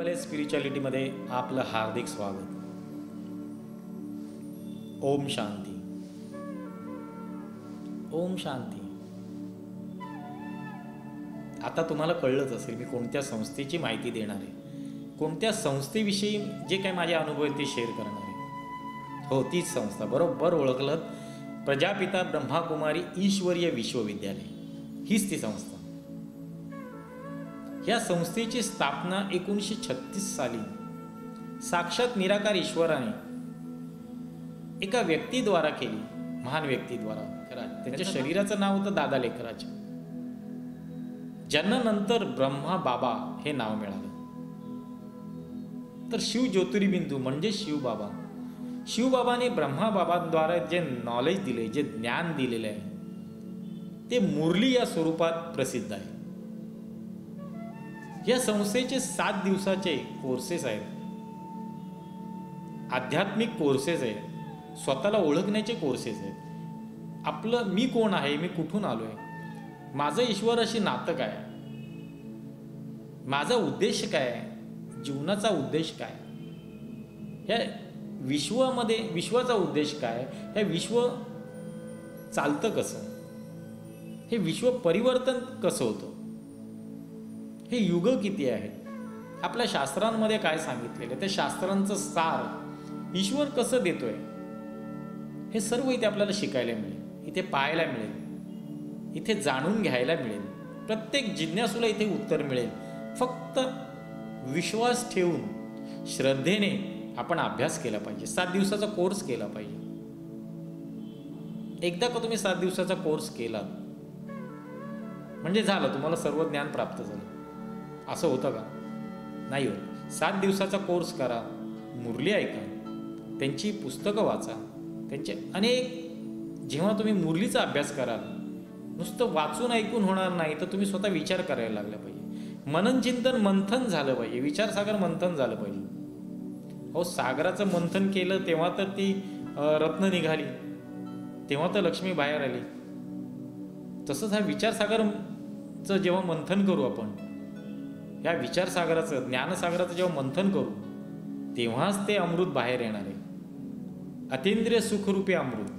स्पिरिच्युअलिटीमध्ये आपलं हार्दिक स्वागत. ओम शांती. ओम शांती. आता तुम्हाला कळलंच असेल मी कोणत्या संस्थेची माहिती देणार आहे, कोणत्या संस्थेविषयी जे काही माझे अनुभव आहेत ते शेअर करणार आहे. हो, तीच संस्था, बरोबर ओळखलं. प्रजापिता ब्रह्माकुमारी ईश्वरीय विश्वविद्यालय, हीच ती संस्था. या संस्थेची स्थापना 1936 साली साक्षात निराकार ईश्वराने एका व्यक्तीद्वारा केली, महान व्यक्तीद्वारा. त्यांच्या शरीराचं नाव होतं दादा लेकराज. ज्यांना नंतर ब्रह्मा बाबा हे नाव मिळालं. तर शिव ज्योतिर्बिंदू म्हणजे शिवबाबा. शिवबाबाने ब्रह्मा बाबांद्वारा जे नॉलेज दिले, जे ज्ञान दिलेले आहे ते मुरली या स्वरूपात प्रसिद्ध आहे. या संस्थेचे 7 दिवसाचे कोर्सेस आहेत, आध्यात्मिक कोर्सेस आहेत, स्वतःला ओळखण्याचे कोर्सेस आहेत. आपलं मी कोण आहे, मी कुठून आलो आहे, माझं ईश्वराशी नातं काय, माझा उद्देश काय, जीवनाचा उद्देश काय, ह्या विश्वामध्ये विश्वाचा उद्देश काय, हे विश्व चालतं कसं, हे विश्व परिवर्तन कसं होतं, हे युग किती आहेत, आपल्या शास्त्रांमध्ये काय सांगितलेलं, त्या शास्त्रांचं सार ईश्वर कसं देतोय, हे सर्व इथे आपल्याला शिकायला मिळेल, इथे पाहायला मिळेल, इथे जाणून घ्यायला मिळेल. प्रत्येक जिज्ञासूला इथे उत्तर मिळेल. फक्त विश्वास ठेवून श्रद्धेने आपण अभ्यास केला पाहिजे. 7 दिवसाचा कोर्स केला पाहिजे. एकदा का तुम्ही 7 दिवसाचा कोर्स केला म्हणजे झालं, तुम्हाला सर्व ज्ञान प्राप्त झालं. असं होतं का? नाही होत. 7 दिवसाचा कोर्स करा, मुरली ऐका, त्यांची पुस्तकं वाचा, त्यांचे अनेक. जेव्हा तुम्ही मुरलीचा अभ्यास कराल, नुसतं वाचून ऐकून होणार नाही, तर तुम्ही स्वतः विचार करायला लागला पाहिजे. मनन चिंतन मंथन झालं पाहिजे, विचारसागर मंथन झालं पाहिजे. हो, सागराचं मंथन केलं तेव्हा तर ती रत्न निघाली, तेव्हा तर लक्ष्मी बाहेर आली. तसंच हा विचारसागरचं जेव्हा मंथन करू आपण, या विचारसागराचं ज्ञानसागराचं जेव्हा मंथन करू, तेव्हाच ते अमृत बाहेर येणार आहे. अतींद्रिय सुखरूपी अमृत.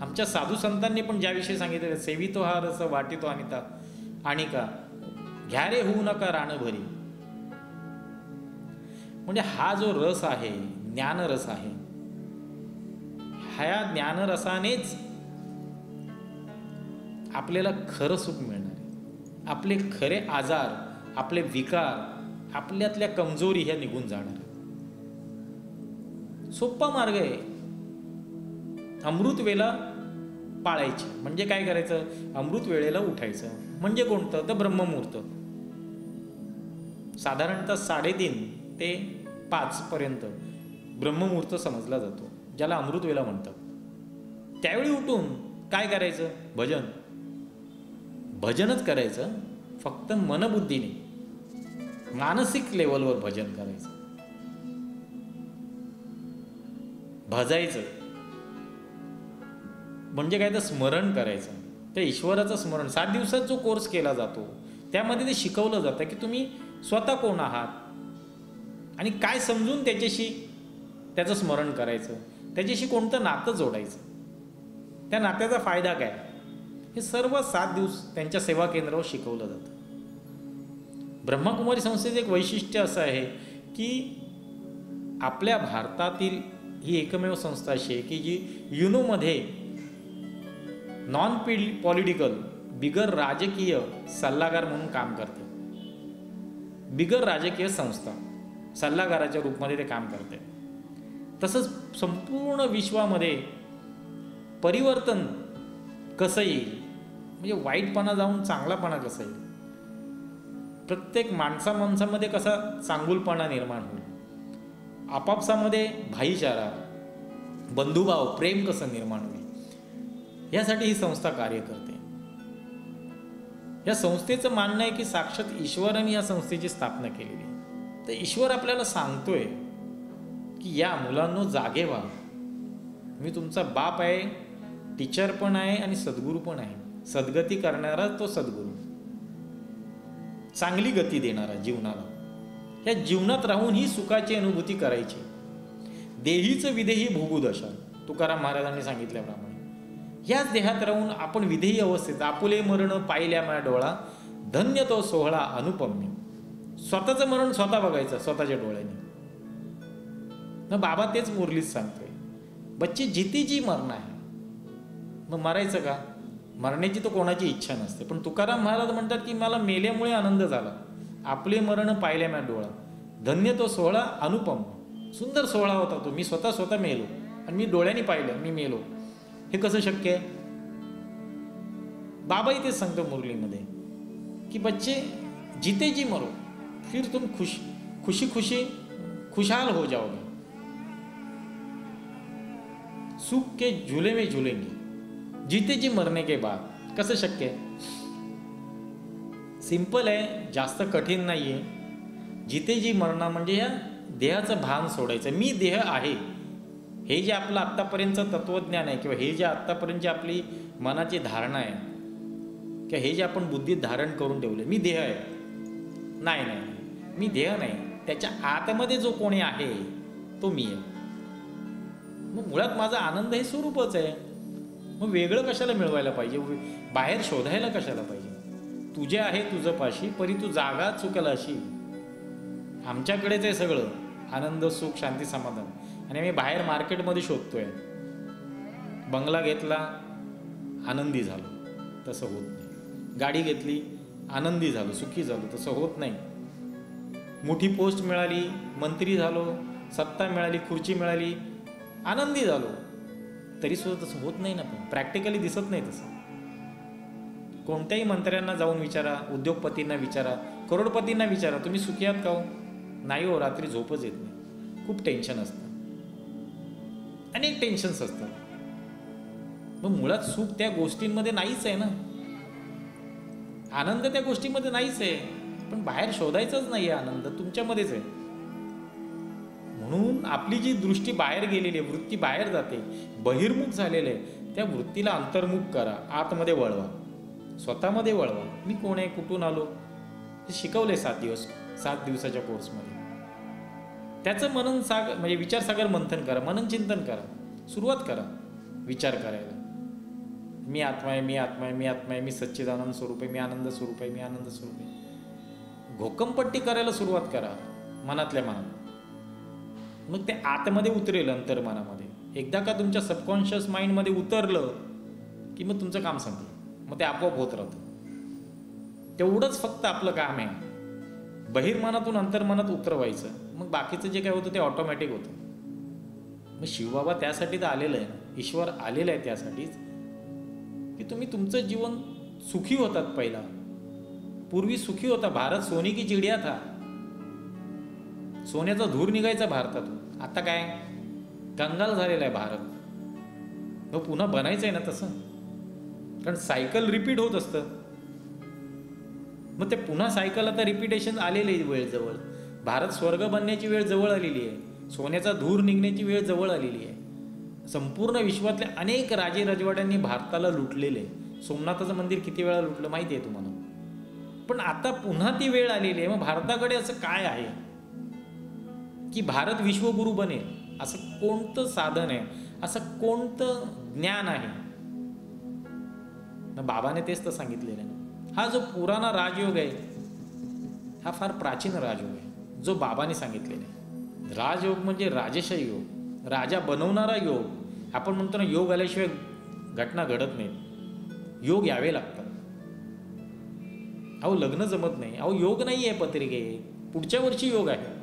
आमच्या साधू संतांनी पण ज्याविषयी सांगितले, सेवितो हा रस वाटितो अनिता आणि का घ्या रे होऊ नका रानभरी. म्हणजे हा जो रस आहे, ज्ञानरस आहे, ह्या ज्ञानरसानेच आपल्याला खरं सुख मिळणार आहे. आपले खरे आजार, आपले विकार, आपल्यातल्या कमजोरी ह्या निघून जाणार आहे. सोपा मार्ग आहे. अमृत वेळेला पाळायची म्हणजे काय करायचं? अमृत वेळेला उठायचं. म्हणजे कोणतं? तर ब्रह्ममुहूर्त. साधारणतः 3:30 ते 5 पर्यंत ब्रह्ममुहूर्त समजला जातो, ज्याला अमृत वेळा म्हणतात. त्यावेळी उठून काय करायचं? भजन. भजनच करायचं, फक्त मनबुद्धीने, मानसिक लेवलवर भजन करायचं, भजायचं. म्हणजे काय? तर स्मरण करायचं, त्या ईश्वराचं स्मरण. 7 दिवसात जो कोर्स केला जातो त्यामध्ये ते शिकवलं जातं की तुम्ही स्वतः कोण आहात आणि काय समजून त्याचं स्मरण करायचं, त्याच्याशी कोणतं नातं जोडायचं, त्या नात्याचा फायदा काय, हे सर्व 7 दिवस त्यांच्या सेवा केंद्रावर शिकवलं जातं. ब्रह्माकुमारी संस्थेचं एक वैशिष्ट्य असं आहे की आपल्या भारतातील ही एकमेव संस्था अशी आहे की जी युनोमध्ये नॉन पॉलिटिकल, बिगर राजकीय सल्लागार म्हणून काम करते. बिगर राजकीय संस्था सल्लागाराच्या रूपामध्ये ते काम करते. तसंच संपूर्ण विश्वामध्ये परिवर्तन कसं येईल, म्हणजे वाईटपणा जाऊन चांगलापणा कसा येईल, प्रत्येक माणसामध्ये कसा चांगुलपणा निर्माण होईल, आपापसामध्ये भाईचारा, बंधुभाव, प्रेम कसं निर्माण होईल, यासाठी ही संस्था कार्य करते. या संस्थेचं म्हणणं आहे की साक्षात ईश्वराने या संस्थेची स्थापना केलेली आहे. तर ईश्वर आपल्याला सांगतोय की या मुलांनो जागे व्हा, मी तुमचा बाप आहे, टीचर पण आहे आणि सद्गुरू पण आहे. सद्गती करणारा तो सद्गुरू. चांगली गती देणारा जीवनाला. या जीवनात राहून ही सुखाची अनुभूती करायची. देहीचं विदेही भोगूदशा, तुकाराम महाराजांनी सांगितल्याप्रमाणे याच देहात राहून आपण विदेही अवस्थेत आपुले मरण पाहिल्या माझ्या डोळा, धन्य तो सोहळा अनुपम्य. स्वतःचं मरण स्वतः बघायचं स्वतःच्या डोळ्याने. मग बाबा तेच मुरलीत सांगतोय, बच्चे जिती जी मरण आहे. मग मरायचं का? मरण्याची तर कोणाची इच्छा नसते. पण तुकाराम महाराज म्हणतात की मला मेल्यामुळे आनंद झाला, आपले मरण पाहिल्या माझ्या डोळा, धन्य तो सोहळा अनुपम. सुंदर सोहळा होता तो. मी स्वतः मेलो आणि मी डोळ्यांनी पाहिलं मी मेलो. हे कसं शक्य आहे? बाबाही तेच सांगतो मुरलीमध्ये की बच्चे जीते जी मरो, फिर तुम खुशी खुशहाल हो जाओगे, सुख के झूले में झूलेंगे, जीते जी मरने के बाद. कसं शक्य आहे? सिंपल आहे, जास्त कठीण नाही आहे. जिते जी मरणा म्हणजे या देहाचं भान सोडायचं. मी देह आहे. हे जे आपलं आत्तापर्यंतचं तत्त्वज्ञान आहे किंवा हे जे आत्तापर्यंतची आपली मनाची धारणा आहे किंवा हे जे आपण बुद्धीत धारण करून ठेवले, मी देह आहे. नाही, मी देह नाही. त्याच्या आतमध्ये जो कोणी आहे तो मी आहे. मग मुळात माझा आनंद हे स्वरूपच आहे. मग वेगळं कशाला मिळवायला पाहिजे, बाहेर शोधायला कशाला पाहिजे? तुझे आहे तुझं पाशी, परी तू जागा चुकला अशी. आमच्याकडेच आहे सगळं, आनंद सुख शांती समाधान. आणि मी बाहेर मार्केटमध्ये शोधतोय. बंगला घेतला आनंदी झालो, तसं होत नाही. गाडी घेतली आनंदी झालो सुखी झालो, तसं होत नाही. मोठी पोस्ट मिळाली, मंत्री झालो, सत्ता मिळाली, खुर्ची मिळाली, आनंदी झालो, तरी सुद्धा तसं होत नाही ना. पण प्रॅक्टिकली दिसत नाही तसं. कोणत्याही मंत्र्यांना जाऊन विचारा, उद्योगपतींना विचारा, करोडपतींना विचारा, तुम्ही सुखी आहात का हो? नाही हो, रात्री झोपच येत नाही, खूप टेन्शन असतं, अनेक टेन्शन्स असतात. मग मुळात सुख त्या गोष्टींमध्ये नाहीच आहे ना, आनंद त्या गोष्टीमध्ये नाहीच आहे. पण बाहेर शोधायचाच नाही आहे, आनंद तुमच्यामध्येच आहे. म्हणून आपली जी दृष्टी बाहेर गेलेली आहे, वृत्ती बाहेर जाते, बहिर्मुख झालेलं आहे, त्या वृत्तीला अंतर्मुख करा, आतमध्ये वळवा, स्वतःमध्ये वळवा. मी कोण आहे, कुठून आलो, हे शिकवले 7 दिवसाच्या कोर्समध्ये. त्याचं मनन सागर म्हणजे विचारसागर मंथन करा, मनन चिंतन करा, सुरुवात करा विचार करायला. मी आत्मा आहे, मी आत्मा आहे, मी आत्मा आहे, मी सच्चिदानंद स्वरूप आहे, मी आनंद स्वरूप आहे, मी आनंद स्वरूप आहे. घोकमपट्टी करायला सुरुवात करा मनातल्या मनात. मग ते आतमध्ये उतरेल, अंतर्मनामध्ये. एकदा का तुमच्या सबकॉन्शियस माइंडमध्ये उतरलं की मग तुमचं काम संपलं. मग ते आपोआप होत राहतं. तेवढंच फक्त आपलं काम आहे, बहिर्मनातून अंतर्मनात उतरवायचं. मग बाकीचं जे काय होतं ते ऑटोमॅटिक होतं. मग शिवबाबा त्यासाठी तर आलेलं आहे ना, ईश्वर आलेलं आहे त्यासाठीच की तुम्ही तुमचं जीवन सुखी होतात. पहिला पूर्वी सुखी होता. भारत सोने की चिडिया था, सोन्याचा धूर निघायचा भारतातून. आता काय कंगाल झालेला आहे भारत. मग पुन्हा बनायचं आहे ना तसं, कारण सायकल रिपीट होत असतं. मग ते पुन्हा सायकल आता रिपिटेशन आलेली आहे. वेळ जवळ, भारत स्वर्ग बनण्याची वेळ जवळ आलेली आहे, सोन्याचा धूर निघण्याची वेळ जवळ आलेली आहे. संपूर्ण विश्वातल्या अनेक राजे राजवाड्यांनी भारताला लुटलेले आहे. सोमनाथाचं मंदिर किती वेळा लुटलं माहिती आहे तुम्हाला. पण आता पुन्हा ती वेळ आलेली आहे. मग भारताकडे असं काय आहे की भारत विश्वगुरू बनेल? असं कोणतं साधन आहे, असं कोणतं ज्ञान आहे? बाबाने तेच तर सांगितलेलं आहे. हा जो पुराणा राजयोग आहे हा फार प्राचीन राजयोग आहे, जो बाबाने सांगितलेला आहे. राजयोग म्हणजे राजेशाही योग, राजा बनवणारा योग. आपण म्हणतो ना, योग आल्याशिवाय घटना घडत नाहीत, योग यावे लागतात. अहो लग्न जमत नाही, अहो योग नाही आहे पत्रिकेत, पुढच्या वर्षी योग आहे.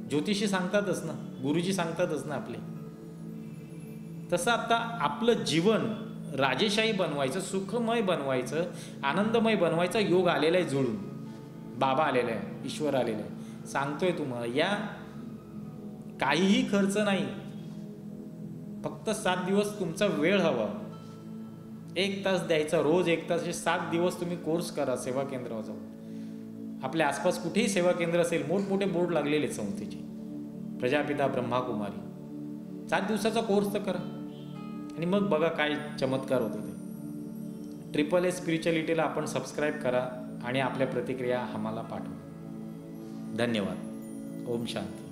ज्योतिषी सांगतातच ना, गुरुजी सांगतातच ना आपले. तसं आता आपलं जीवन राजेशाही बनवायचं, सुखमय बनवायचं, आनंदमय बनवायचा योग आलेला आहे जुळून. बाबा आलेला आहे, ईश्वर आलेला आहे. सांगतोय तुम्हाला, या काहीही खर्च नाही, फक्त 7 दिवस तुमचा वेळ हवा. 1 तास द्यायचा, रोज 1 तास. 7 दिवस तुम्ही कोर्स करा सेवा केंद्रावर जाऊन. आपल्या आसपास कुठेही सेवा केंद्र असेल, मोठमोठे बोर्ड लागलेले आहेत संस्थेचे, प्रजापिता ब्रह्माकुमारी. 7 दिवसाचा कोर्स तर करा आणि मग बघा काय चमत्कार होतो ते. AAA स्पिरिच्युअलिटीला आपण सबस्क्राईब करा आणि आपल्या प्रतिक्रिया आम्हाला पाठवा. धन्यवाद. ओम शांती.